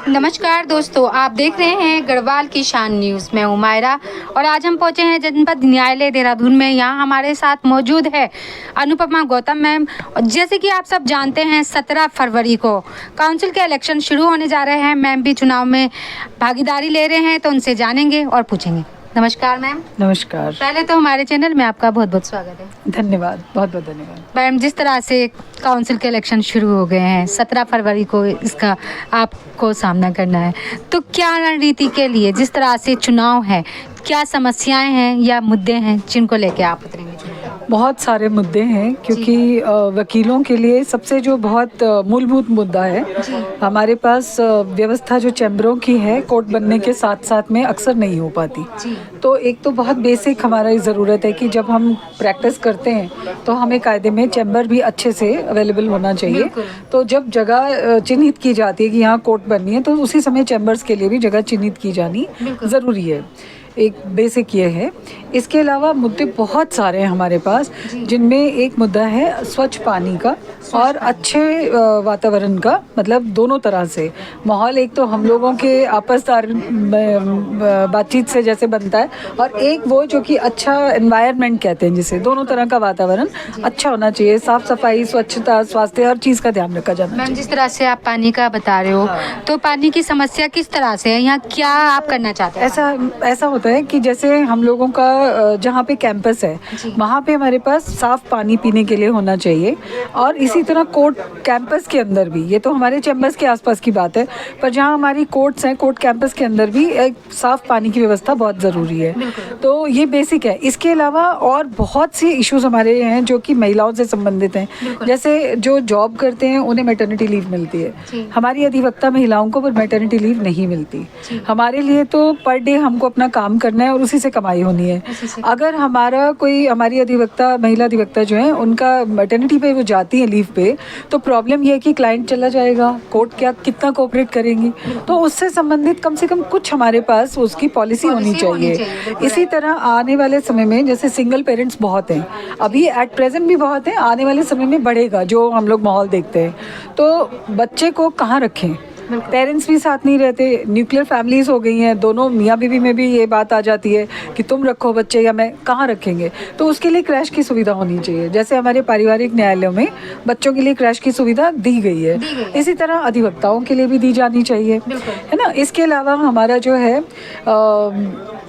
नमस्कार दोस्तों, आप देख रहे हैं गढ़वाल की शान न्यूज़। मैं हूं मायरा और आज हम पहुंचे हैं जनपद न्यायालय देहरादून में। यहाँ हमारे साथ मौजूद है अनुपमा गौतम मैम। जैसे कि आप सब जानते हैं 17 फरवरी को काउंसिल के इलेक्शन शुरू होने जा रहे हैं। मैम भी चुनाव में भागीदारी ले रहे हैं, तो उनसे जानेंगे और पूछेंगे। नमस्कार मैम। नमस्कार। पहले तो हमारे चैनल में आपका बहुत बहुत स्वागत है। धन्यवाद, बहुत बहुत धन्यवाद। मैम, जिस तरह से काउंसिल के इलेक्शन शुरू हो गए हैं, 17 फरवरी को इसका आपको सामना करना है, तो क्या रणनीति के लिए जिस तरह से चुनाव है, क्या समस्याएं हैं या मुद्दे हैं जिनको लेके आप उतरेंगे? बहुत सारे मुद्दे हैं, क्योंकि वकीलों के लिए सबसे जो बहुत मूलभूत मुद्दा है, हमारे पास व्यवस्था जो चैम्बरों की है कोर्ट बनने के साथ साथ में अक्सर नहीं हो पाती। तो एक तो बहुत बेसिक हमारी ज़रूरत है कि जब हम प्रैक्टिस करते हैं तो हमें कायदे में चैम्बर भी अच्छे से अवेलेबल होना चाहिए। तो जब जगह चिन्हित की जाती है कि यहाँ कोर्ट बननी है, तो उसी समय चैम्बर्स के लिए भी जगह चिन्हित की जानी ज़रूरी है। एक बेसिक ये है। इसके अलावा मुद्दे बहुत सारे हैं हमारे पास, जिनमें एक मुद्दा है स्वच्छ पानी का और अच्छे वातावरण का, मतलब दोनों तरह से माहौल। एक तो हम लोगों के आपसदार बातचीत से जैसे बनता है, और एक वो जो कि अच्छा एनवायरनमेंट कहते हैं, जिसे दोनों तरह का वातावरण अच्छा होना चाहिए। साफ सफाई, स्वच्छता, स्वास्थ्य, हर चीज़ का ध्यान रखा जाना चाहिए। जिस तरह से आप पानी का बता रहे हो, तो पानी की समस्या किस तरह से है, यहाँ क्या आप करना चाहते हैं? ऐसा होता है कि जैसे हम लोगों का जहाँ पे कैंपस है, वहाँ पे हमारे पास साफ पानी पीने के लिए होना चाहिए। और इसी तरह कोर्ट कैंपस के अंदर भी, ये तो हमारे चैम्बर्स के आसपास की बात है, पर जहाँ हमारी कोर्ट्स हैं, कोर्ट कैंपस के अंदर भी एक साफ पानी की व्यवस्था बहुत ज़रूरी है। तो ये बेसिक है। इसके अलावा और बहुत सी इश्यूज हमारे हैं जो कि महिलाओं से संबंधित हैं। जैसे जो जॉब करते हैं उन्हें मैटरनिटी लीव मिलती है, हमारी अधिवक्ता महिलाओं को मैटरनिटी लीव नहीं मिलती। हमारे लिए तो पर डे हमको अपना काम करना है और उसी से कमाई होनी है। अगर हमारी अधिवक्ता, महिला अधिवक्ता जो है, उनका मैटरनिटी पे वो जाती है लीव पे, तो प्रॉब्लम ये है कि क्लाइंट चला जाएगा, कोर्ट क्या कितना कोऑपरेट करेंगी। तो उससे संबंधित कम से कम कुछ हमारे पास उसकी पॉलिसी होनी चाहिए। इसी तरह आने वाले समय में जैसे सिंगल पेरेंट्स बहुत हैं, अभी एट प्रेजेंट भी बहुत हैं, आने वाले समय में बढ़ेगा जो हम लोग माहौल देखते हैं। तो बच्चे को कहाँ रखें, पेरेंट्स भी साथ नहीं रहते, न्यूक्लियर फैमिलीज हो गई हैं, दोनों मियाँ बीवी में भी ये बात आ जाती है कि तुम रखो बच्चे या मैं, कहाँ रखेंगे। तो उसके लिए क्रैश की सुविधा होनी चाहिए। जैसे हमारे पारिवारिक न्यायालयों में बच्चों के लिए क्रैश की सुविधा दी गई है, इसी तरह अधिवक्ताओं के लिए भी दी जानी चाहिए, है ना। इसके अलावा हमारा जो है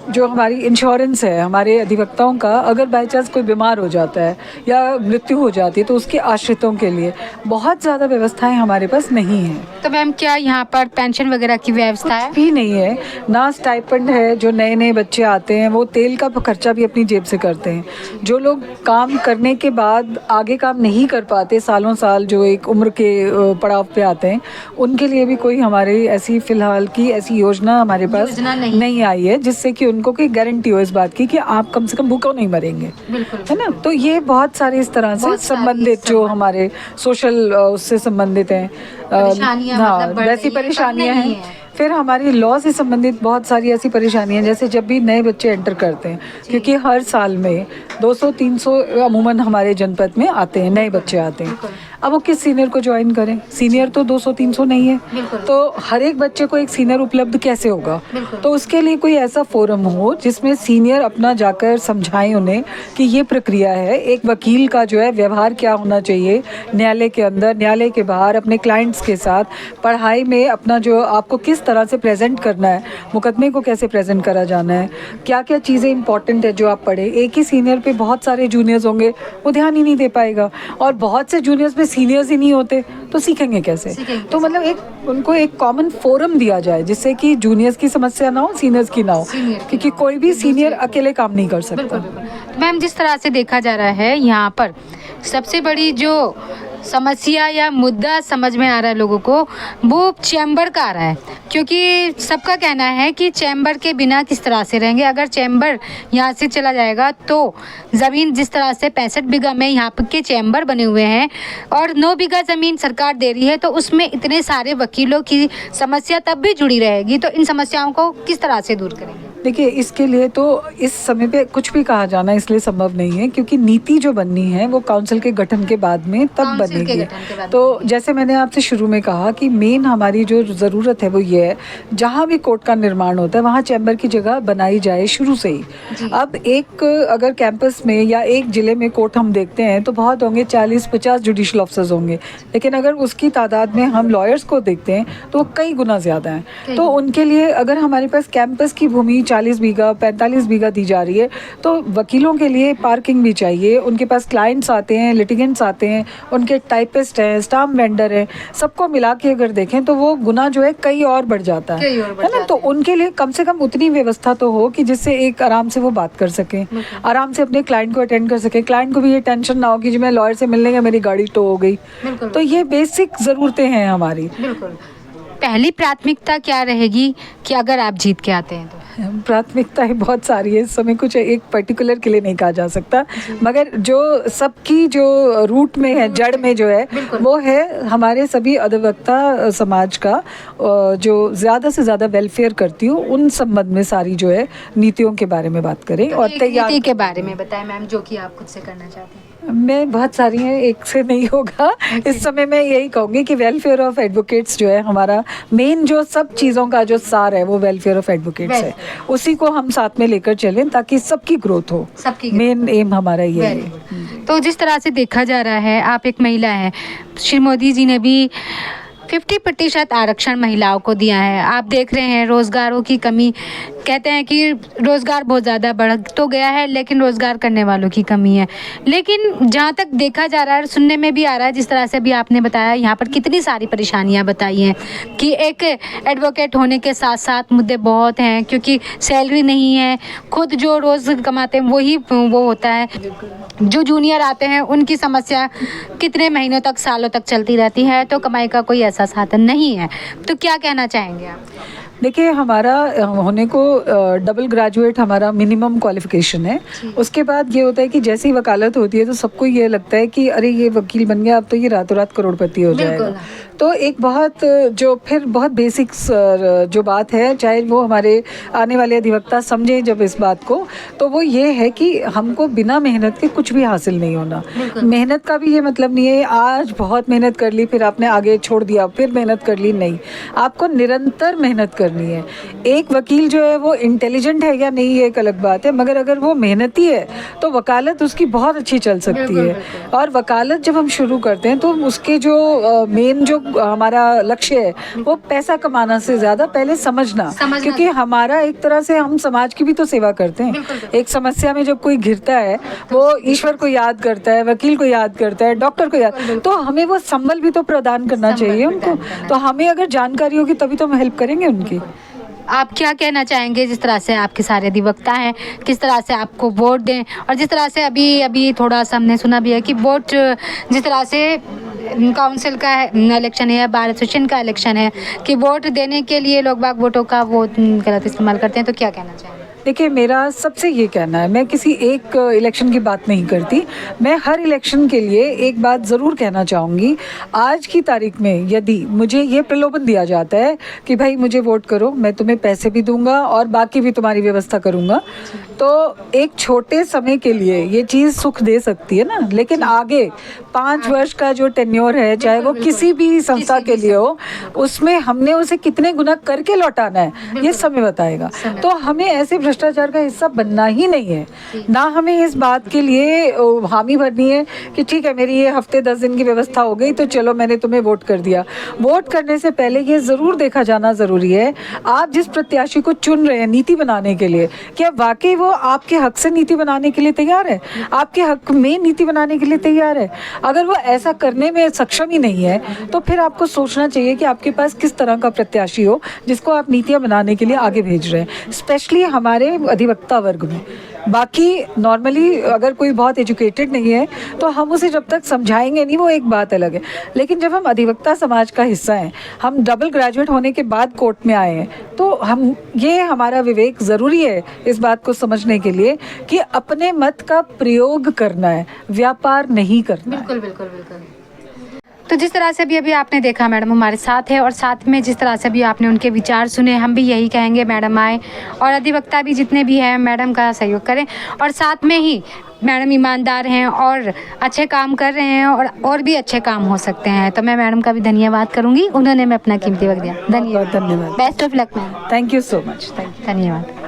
जो हमारी इंश्योरेंस है हमारे अधिवक्ताओं का, अगर बाई चांस कोई बीमार हो जाता है या मृत्यु हो जाती है, तो उसके आश्रितों के लिए बहुत ज़्यादा व्यवस्थाएं हमारे पास नहीं है। तो मैम, क्या यहाँ पर पेंशन वगैरह की व्यवस्था है? भी नहीं है ना। स्टाइपेंड है, जो नए नए बच्चे आते हैं वो तेल का खर्चा भी अपनी जेब से करते हैं। जो लोग काम करने के बाद आगे काम नहीं कर पाते, सालों साल जो एक उम्र के पड़ाव पे आते हैं, उनके लिए भी कोई हमारी ऐसी फिलहाल की ऐसी योजना हमारे पास नहीं आई है, जिससे कि उनको कोई गारंटी हो इस बात की कि आप कम से कम भूखों नहीं मरेंगे, है ना। तो ये बहुत सारे इस तरह से संबंधित जो हमारे सोशल उससे संबंधित हैं, हाँ, वैसी परेशानियां हैं। फिर हमारी लॉ से संबंधित बहुत सारी ऐसी परेशानियां, जैसे जब भी नए बच्चे एंटर करते हैं, क्योंकि हर साल में 200-300 अमूमन हमारे जनपद में आते हैं, नए बच्चे आते हैं। अब वो किस सीनियर को ज्वाइन करें, सीनियर तो 200-300 नहीं है, तो हर एक बच्चे को एक सीनियर उपलब्ध कैसे होगा। तो उसके लिए कोई ऐसा फोरम हो जिसमें सीनियर अपना जाकर समझाएं उन्हें कि ये प्रक्रिया है। एक वकील का जो है व्यवहार क्या होना चाहिए न्यायालय के अंदर, न्यायालय के बाहर, अपने क्लाइंट्स के साथ, पढ़ाई में अपना जो आपको किस तरह से प्रेजेंट करना है, मुकदमे को कैसे प्रेजेंट करा जाना है, क्या क्या चीज़ें इंपॉर्टेंट है जो आप पढ़े। एक ही सीनियर पे बहुत सारे जूनियर्स होंगे, वो ध्यान ही नहीं दे पाएगा, और बहुत से जूनियर्स पे सीनियर्स ही नहीं होते, तो सीखेंगे कैसे। तो मतलब उनको एक कॉमन फोरम दिया जाए जिससे कि जूनियर्स की समस्या ना हो, सीनियर्स की ना हो, क्योंकि कोई भी सीनियर अकेले काम नहीं कर सकता। मैम, जिस तरह से देखा जा रहा है, यहाँ पर सबसे बड़ी जो समस्या या मुद्दा समझ में आ रहा है लोगों को, वो चैम्बर का आ रहा है, क्योंकि सबका कहना है कि चैम्बर के बिना किस तरह से रहेंगे। अगर चैम्बर यहाँ से चला जाएगा तो ज़मीन, जिस तरह से 65 बीघा में यहाँ के चैम्बर बने हुए हैं और 9 बीघा ज़मीन सरकार दे रही है, तो उसमें इतने सारे वकीलों की समस्या तब भी जुड़ी रहेगी। तो इन समस्याओं को किस तरह से दूर करेंगे? देखिए, इसके लिए तो इस समय पे कुछ भी कहा जाना इसलिए संभव नहीं है, क्योंकि नीति जो बननी है वो काउंसिल के गठन के बाद में तब काउंसिल के बनेगी। गठन के बाद तो बनेगी। जैसे मैंने आपसे शुरू में कहा कि मेन हमारी जो ज़रूरत है वो ये है, जहाँ भी कोर्ट का निर्माण होता है वहाँ चैम्बर की जगह बनाई जाए शुरू से ही। अब एक अगर कैंपस में या एक ज़िले में कोर्ट हम देखते हैं तो बहुत होंगे, 40-50 जुडिशल ऑफिसर्स होंगे, लेकिन अगर उसकी तादाद में हम लॉयर्स को देखते हैं तो कई गुना ज़्यादा हैं। तो उनके लिए अगर हमारे पास कैंपस की भूमि 40 बीघा 45 बीघा दी जा रही है, तो वकीलों के लिए पार्किंग भी चाहिए, उनके पास क्लाइंट्स आते हैं, लिटिगेंट्स आते हैं, उनके टाइपिस्ट हैं, स्टाम्प वेंडर हैं, सबको मिला के अगर देखें तो वो गुना जो है कई और बढ़ जाता है ना। तो उनके लिए कम से कम उतनी व्यवस्था तो हो कि जिससे एक आराम से वो बात कर सकें, आराम से अपने क्लाइंट को अटेंड कर सकें, क्लाइंट को भी ये टेंशन ना हो कि जो मैं लॉयर से मिलने गया मेरी गाड़ी टो हो गई। तो ये बेसिक ज़रूरतें हैं हमारी। बिल्कुल। पहली प्राथमिकता क्या रहेगी कि अगर आप जीत के आते हैं तो? प्राथमिकताएं बहुत सारी है, इस समय कुछ एक पर्टिकुलर के लिए नहीं कहा जा सकता, मगर जो सबकी जो रूट में है, जड़ में जो है वो है हमारे सभी अधिवक्ता समाज का, जो ज़्यादा से ज़्यादा वेलफेयर करती हूँ, उन संबंध में सारी जो है नीतियों के बारे में बात करें। और तैयार नीति के बारे में बताएं मैम, जो कि आप खुद से करना चाहते हैं। मैं बहुत सारी हैं, एक से नहीं होगा। इस समय मैं यही कहूँगी कि वेलफेयर ऑफ एडवोकेट्स जो है हमारा मेन, जो सब चीज़ों का जो सार है वो वेलफेयर ऑफ एडवोकेट्स है, उसी को हम साथ में लेकर चलें ताकि सबकी ग्रोथ हो। सबकी मेन एम हमारा ये है। तो जिस तरह से देखा जा रहा है, आप एक महिला हैं, श्री मोदी जी ने भी 50% आरक्षण महिलाओं को दिया है। आप देख रहे हैं रोज़गारों की कमी, कहते हैं कि रोज़गार बहुत ज़्यादा बढ़ तो गया है लेकिन रोज़गार करने वालों की कमी है। लेकिन जहाँ तक देखा जा रहा है, सुनने में भी आ रहा है, जिस तरह से अभी आपने बताया, यहाँ पर कितनी सारी परेशानियाँ बताई हैं कि एक एडवोकेट होने के साथ साथ मुद्दे बहुत हैं, क्योंकि सैलरी नहीं है, खुद जो रोज़ कमाते हैं वही वो होता है, जो जूनियर आते हैं उनकी समस्या कितने महीनों तक, सालों तक चलती रहती है, तो कमाई का कोई ऐसा साधन नहीं है। तो क्या कहना चाहेंगे आप? देखिए, हमारा होने को डबल ग्रेजुएट हमारा मिनिमम क्वालिफिकेशन है। उसके बाद ये होता है कि जैसी वकालत होती है तो सबको ये लगता है कि अरे ये वकील बन गया, अब तो ये रातों रात करोड़पति हो जाएगा। तो एक बहुत जो फिर बहुत बेसिक्स जो बात है, चाहे वो हमारे आने वाले अधिवक्ता समझें जब इस बात को, तो वो ये है कि हमको बिना मेहनत के कुछ भी हासिल नहीं होना। मेहनत का भी ये मतलब नहीं है आज बहुत मेहनत कर ली फिर आपने आगे छोड़ दिया फिर मेहनत कर ली, नहीं, आपको निरंतर मेहनत करनी है। एक वकील जो है वो इंटेलिजेंट है या नहीं ये एक अलग बात है, मगर अगर वो मेहनती है तो वकालत उसकी बहुत अच्छी चल सकती है। और वकालत जब हम शुरू करते हैं तो उसके जो मेन जो हमारा लक्ष्य है वो पैसा कमाना से ज़्यादा पहले समझना, क्योंकि हमारा एक तरह से हम समाज की भी तो सेवा करते हैं। एक समस्या में जब कोई घिरता है वो ईश्वर को याद करता है, वकील को याद करता है, डॉक्टर को याद, तो हमें वो संबल भी तो प्रदान करना चाहिए उनको। तो हमें अगर जानकारी होगी तभी तो हम हेल्प करेंगे उनकी। आप क्या कहना चाहेंगे, जिस तरह से आपके सारे अधिवक्ता हैं, किस तरह से आपको वोट दें, और जिस तरह से अभी थोड़ा सा हमने सुना भी है कि वोट, जिस तरह से काउंसिल का इलेक्शन है या बार एसोसिएशन का इलेक्शन है, कि वोट देने के लिए लोग बाग वोटों का वो गलत इस्तेमाल करते हैं, तो क्या कहना चाहेंगे? देखिए, मेरा सबसे ये कहना है, मैं किसी एक इलेक्शन की बात नहीं करती, मैं हर इलेक्शन के लिए एक बात ज़रूर कहना चाहूँगी। आज की तारीख में यदि मुझे ये प्रलोभन दिया जाता है कि भाई मुझे वोट करो, मैं तुम्हें पैसे भी दूंगा और बाकी भी तुम्हारी व्यवस्था करूँगा, तो एक छोटे समय के लिए ये चीज़ सुख दे सकती है ना, लेकिन आगे 5 वर्ष का जो टेन्योर है, चाहे वो किसी भी संस्था के लिए हो, उसमें हमने उसे कितने गुना करके लौटाना है ये समय बताएगा। तो हमें ऐसे भ्रष्टाचार का हिस्सा बनना ही नहीं है, ना हमें इस बात के लिए हामी भरनी है कि ठीक है मेरी ये हफ्ते 10 दिन की व्यवस्था हो गई तो चलो मैंने तुम्हें वोट कर दिया। वोट करने से पहले ये ज़रूर देखा जाना ज़रूरी है, आप जिस प्रत्याशी को चुन रहे हैं नीति बनाने के लिए, क्या वाकई वो आपके हक से नीति बनाने के लिए तैयार है, आपके हक में नीति बनाने के लिए तैयार है? अगर वो ऐसा करने में सक्षम ही नहीं है तो फिर आपको सोचना चाहिए कि आपके पास किस तरह का प्रत्याशी हो जिसको आप नीतियाँ बनाने के लिए आगे भेज रहे हैं, स्पेशली हमारे अधिवक्ता वर्ग में। बाकी नॉर्मली अगर कोई बहुत एजुकेटेड नहीं है तो हम उसे जब तक समझाएंगे नहीं, वो एक बात अलग है, लेकिन जब हम अधिवक्ता समाज का हिस्सा हैं, हम डबल ग्रेजुएट होने के बाद कोर्ट में आए हैं, तो हम ये हमारा विवेक ज़रूरी है इस बात को समझने के लिए कि अपने मत का प्रयोग करना है, व्यापार नहीं करना है। बिल्कुल बिल्कुल बिल्कुल। तो जिस तरह से भी अभी आपने देखा मैडम हमारे साथ है, और साथ में जिस तरह से भी आपने उनके विचार सुने, हम भी यही कहेंगे मैडम आए और अधिवक्ता भी जितने भी हैं मैडम का सहयोग करें। और साथ में ही मैडम ईमानदार हैं और अच्छे काम कर रहे हैं, और भी अच्छे काम हो सकते हैं। तो मैं मैडम का भी धन्यवाद करूँगी, उन्होंने मैं अपना कीमती वक्त दिया। बहुत धन्यवाद। Best of luck ma'am. Thank you so much. Thank you. धन्यवाद।